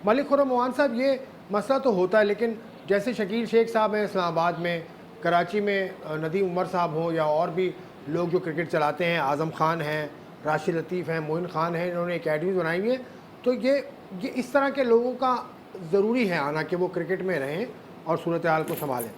मलिक खुर्रम साहब, ये मसला तो होता है, लेकिन जैसे शकील शेख साहब हैं इस्लामाबाद में, कराची में नदीम उमर साहब हों या और भी लोग जो क्रिकेट चलाते हैं, आज़म खान हैं, राशिद लतीफ़ हैं, मोइन खान हैं, इन्होंने एकेडमीज़ बनाई हुई हैं। तो ये इस तरह के लोगों का ज़रूरी है आना कि वो क्रिकेट में रहें और सूरत हाल को संभालें।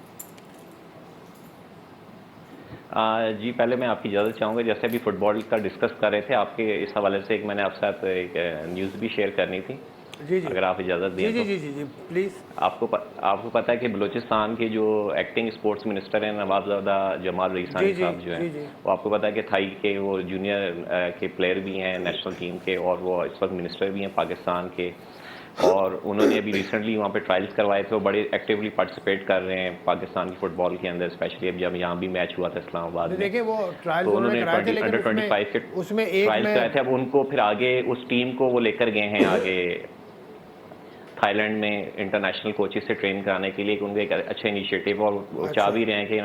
जी, पहले मैं आपकी इजाज़त चाहूँगा, जैसे अभी फ़ुटबॉल का डिस्कस कर रहे थे, आपके इस हवाले से एक मैंने आपके साथ एक न्यूज़ भी शेयर करनी थी, जी जी अगर आप इजाज़त जी दें जी तो। जी जी जी प्लीज़। आपको पता है कि बलूचिस्तान के जो एक्टिंग स्पोर्ट्स मिनिस्टर हैं नवाबज़ादा जमाल जी रईसानी जी साहब जो हैं, जी जी वो आपको पता है कि थाई के वो जूनियर के प्लेयर भी हैं नेशनल टीम के, और वो इस वक्त मिनिस्टर भी हैं पाकिस्तान के। और उन्होंने अभी रिसेंटली वहाँ पे ट्रायल्स करवाए थे, वो बड़े एक्टिवली पार्टिसिपेट कर रहे हैं पाकिस्तान की फ़ुटबॉल के अंदर, स्पेशली अब जब यहाँ भी मैच हुआ था इस्लामाबाद में। देखिए वो ट्रायल्स तो उन्होंने उन्होंने कराए थे, लेकिन अंडर उसमें 25 के उसमें एक ट्रायल्स कराए में थे। अब उनको फिर आगे उस टीम को वो लेकर गए हैं आगे थाईलैंड में इंटरनेशनल कोचेस से ट्रेन कराने के लिए, उनके एक अच्छा इनिशिएटिव, और वो चाह अच्छा भी रहे हैं कि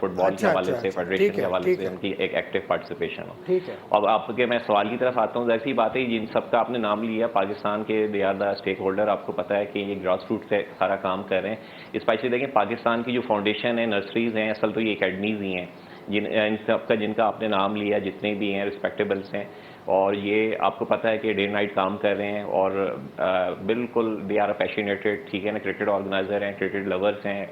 फुटबॉल के अच्छा हवाले अच्छा से, अच्छा, फेडरेशन ठीक के है हवाले ठीक से है उनकी एक एक्टिव पार्टिसिपेशन हो। ठीक है। अब आपके मैं सवाल की तरफ आता हूँ, ऐसी बात है जिन सबका आपने नाम लिया पाकिस्तान के, they are the stakeholder. आपको पता है कि ये ग्रास रूट से सारा काम कर रहे हैं। स्पेशली देखें पाकिस्तान की जो फाउंडेशन है, नर्सरीज हैं, असल तो ये अकेडमीज़ ही हैं इन सबका जिनका आपने नाम लिया, जितने भी हैं रिस्पेक्टेबल्स हैं, और ये आपको पता है कि डे नाइट काम कर रहे हैं, और बिल्कुल दे आर पैशनेटेड, ठीक है ना, क्रिकेट ऑर्गेनाइजर हैं, क्रिकेट लवर्स हैं,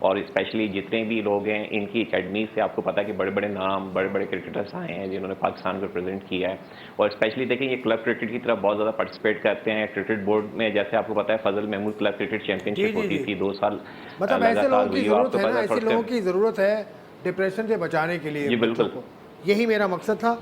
और स्पेशली जितने भी लोग हैं इनकी एकेडमी से आपको पता है कि बड़े बड़े नाम, बड़े बड़े क्रिकेटर्स आए हैं जिन्होंने पाकिस्तान को रिप्रेजेंट किया है। और स्पेशली देखिए ये क्लब क्रिकेट की तरफ बहुत ज़्यादा पार्टिसिपेट करते हैं। क्रिकेट बोर्ड में जैसे आपको पता है फजल महमूद क्लब क्रिकेट जी चैंपियनशिप जी होती जी थी 2 साल मतलब ऐसे लगातार लोगों की हुई, और ज़रूरत आपको है ना, पता है ऐसे थोड़े लोगों से। की ज़रूरत है डिप्रेशन से बचाने के लिए जी बच्चों बिल्कुल। को। यही मेरा मकसद था।